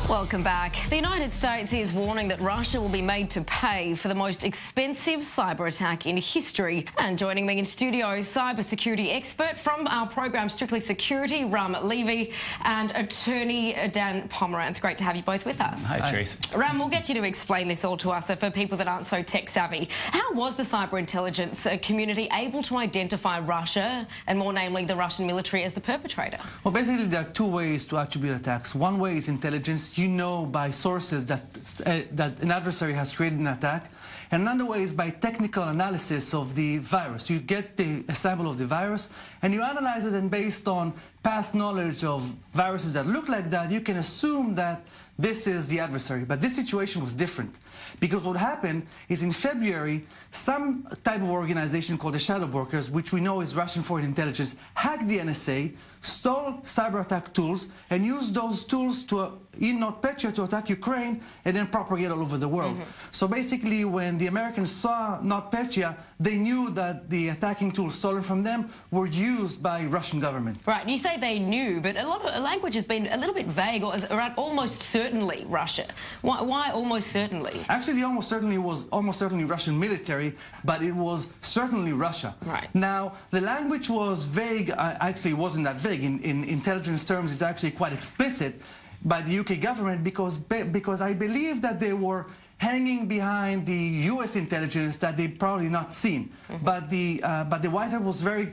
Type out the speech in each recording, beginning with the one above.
Welcome back. The United States is warning that Russia will be made to pay for the most expensive cyber attack in history. And joining me in studio, cybersecurity expert from our program Strictly Security, Ram Levi, and attorney Dan Pomerantz. Great to have you both with us. Hi, Trace. Ram, we'll get you to explain this all to us for people that aren't so tech savvy. How was the cyber intelligence community able to identify Russia, and more namely the Russian military, as the perpetrator? Well, basically there are two ways to attribute attacks. One way is intelligence. You know by sources that an adversary has created an attack. And another way is by technical analysis of the virus. You get a sample of the virus and you analyze it, and based on past knowledge of viruses that look like that, you can assume that this is the adversary. But this situation was different, because what happened is in February, some type of organization called the Shadow Brokers, which we know is Russian foreign intelligence, hacked the NSA, stole cyber attack tools, and used those tools in Notpetya to attack Ukraine and then propagate all over the world. So basically, when the Americans saw Notpetya, they knew that the attacking tools stolen from them were used by Russian government. Right, you say they knew, but a lot of language has been a little bit vague, or around almost certainly Russia. Why almost certainly? Actually, almost certainly was almost certainly Russian military, but it was certainly Russia. Right. Now, the language was vague. Actually, it wasn't that vague. In intelligence terms, it's actually quite explicit by the UK government, because I believe that they were hanging behind the US intelligence that they've probably not seen. But the White House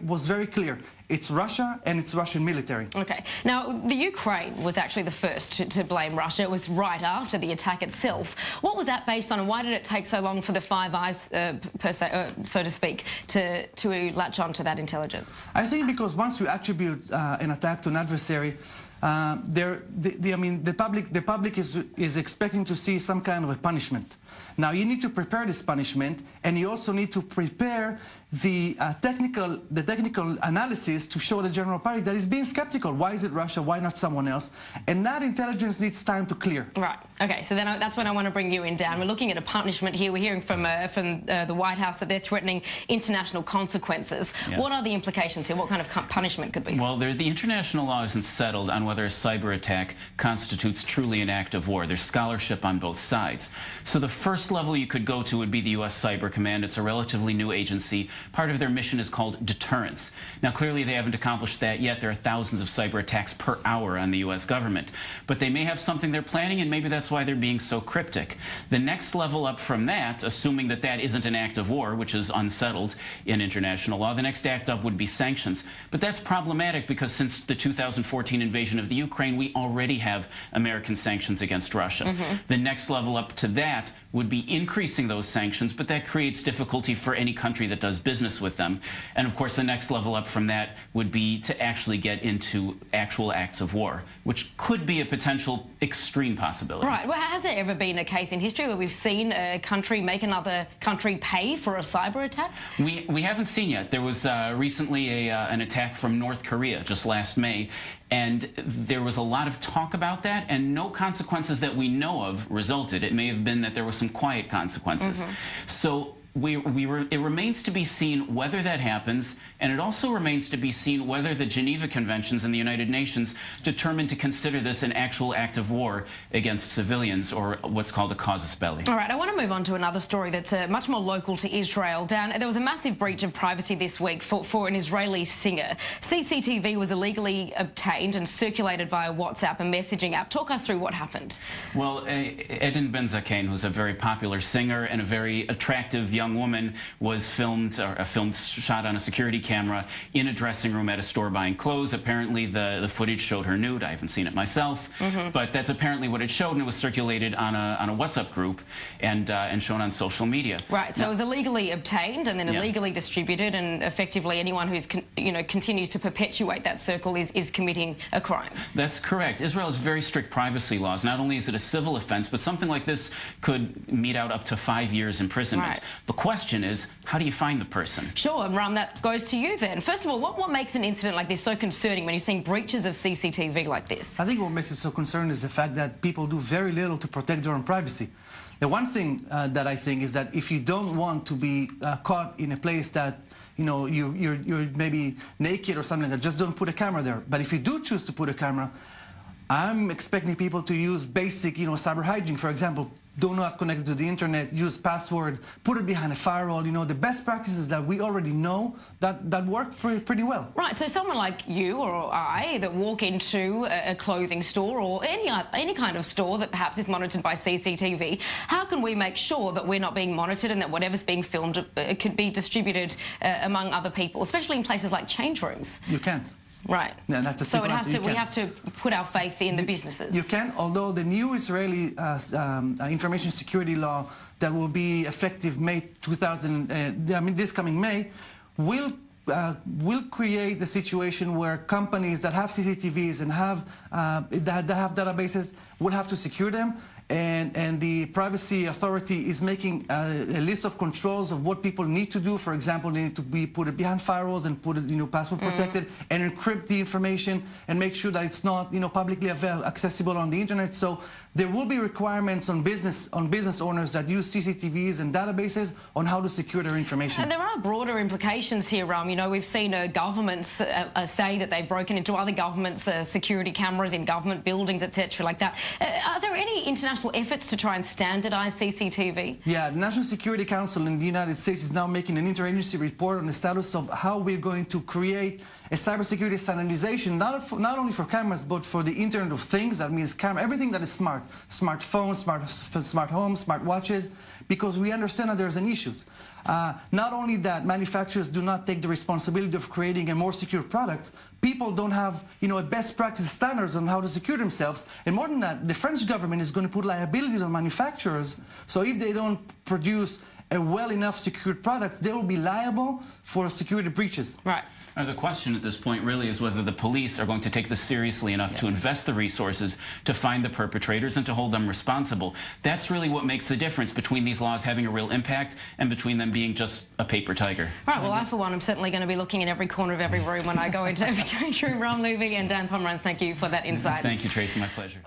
was very clear. It's Russia, and it's Russian military. Okay. Now, the Ukraine was actually the first to blame Russia. It was right after the attack itself. What was that based on, and why did it take so long for the Five Eyes, per se, so to speak, to latch on to that intelligence? I think because once you attribute an attack to an adversary, the public is expecting to see some kind of a punishment. Now, you need to prepare this punishment, and you also need to prepare the technical analysis to show the general public that is being skeptical. Why is it Russia? Why not someone else? And that intelligence needs time to clear. Right. Okay. So then that's when I want to bring you in, Dan. We're looking at a punishment here. We're hearing from the White House that they're threatening international consequences. Yeah. What are the implications here? What kind of punishment could be? Well, the international law isn't settled on whether a cyber attack constitutes truly an act of war. There's scholarship on both sides. So the first level you could go to would be the U.S. Cyber Command. It's a relatively new agency. Part of their mission is called deterrence. Now, clearly, they haven't accomplished that yet. There are thousands of cyber attacks per hour on the U.S. government. But they may have something they're planning, and maybe that's why they're being so cryptic. The next level up from that, assuming that that isn't an act of war, which is unsettled in international law, the next act up would be sanctions. But that's problematic because since the 2014 invasion of the Ukraine, we already have American sanctions against Russia. The next level up to that would be increasing those sanctions, but that creates difficulty for any country that does business with them. And of course, the next level up from that would be to actually get into actual acts of war, which could be a potential extreme possibility. Right. Well, has there ever been a case in history where we've seen a country make another country pay for a cyber attack? We haven't seen yet. There was recently an attack from North Korea just last May, and there was a lot of talk about that, and no consequences that we know of resulted. It may have been that there were some quiet consequences. So it remains to be seen whether that happens, and it also remains to be seen whether the Geneva Conventions and the United Nations determine to consider this an actual act of war against civilians, or what's called a casus belli. All right, I want to move on to another story that's much more local to Israel. Dan, there was a massive breach of privacy this week for an Israeli singer. CCTV was illegally obtained and circulated via WhatsApp, a messaging app. Talk us through what happened. Well, Eden Ben-Zakain, who's a very popular singer and a very attractive young woman, was filmed shot on a security camera in a dressing room at a store buying clothes. Apparently, the footage showed her nude. I haven't seen it myself, but that's apparently what it showed, and it was circulated on a WhatsApp group and shown on social media. Right. So it was illegally obtained and then illegally distributed, and effectively anyone who's continues to perpetuate that circle is committing a crime. That's correct. Israel has very strict privacy laws. Not only is it a civil offense, but something like this could mete out up to 5 years imprisonment. Right. The question is, how do you find the person? Sure, and Ram, that goes to you then. First of all, what makes an incident like this so concerning when you're seeing breaches of CCTV like this? I think what makes it so concerning is the fact that people do very little to protect their own privacy. The one thing that I think is that if you don't want to be caught in a place that you're maybe naked or something like that. Just don't put a camera there. But if you do choose to put a camera, I'm expecting people to use basic, cyber hygiene. For example, do not connect to the internet, use password, put it behind a firewall. The best practices that we already know that work pretty well. Right, so someone like you or I that walk into a clothing store or any kind of store that perhaps is monitored by CCTV, how can we make sure that we're not being monitored and that whatever's being filmed could be distributed among other people, especially in places like change rooms? You can't. Right. Yeah, that's a so we have to put our faith in the businesses. You can, although the new Israeli information security law that will be effective May 2000, this coming May, will create a situation where companies that have CCTVs and that have databases will have to secure them. And the privacy authority is making a list of controls of what people need to do. For example, they need to put it behind firewalls and put it, password protected, and encrypt the information and make sure that it's not, publicly accessible on the internet. So there will be requirements on business owners that use CCTVs and databases on how to secure their information. And there are broader implications here, Ram. We've seen governments say that they've broken into other governments' security cameras in government buildings, etc., like that. Are there any international efforts to try and standardize CCTV? Yeah, the National Security Council in the United States is now making an interagency report on the status of how we're going to create a cybersecurity standardization, not only for cameras, but for the Internet of Things. That means everything that is smart, smartphones, smart homes, smart watches, because we understand that there's an issue. Not only that, manufacturers do not take the responsibility of creating a more secure product. People don't have, a best practice standards on how to secure themselves. And more than that, the French government is going to put liabilities on manufacturers. So if they don't produce a well enough secured product, they will be liable for security breaches. Right. The question at this point really is whether the police are going to take this seriously enough to invest the resources to find the perpetrators and to hold them responsible. That's really what makes the difference between these laws having a real impact and between them being just a paper tiger. Right, well, I, for one, am certainly going to be looking in every corner of every room when I go into every change room. Ram Levi and Dan Pomerantz, thank you for that insight. Thank you, Tracy. My pleasure.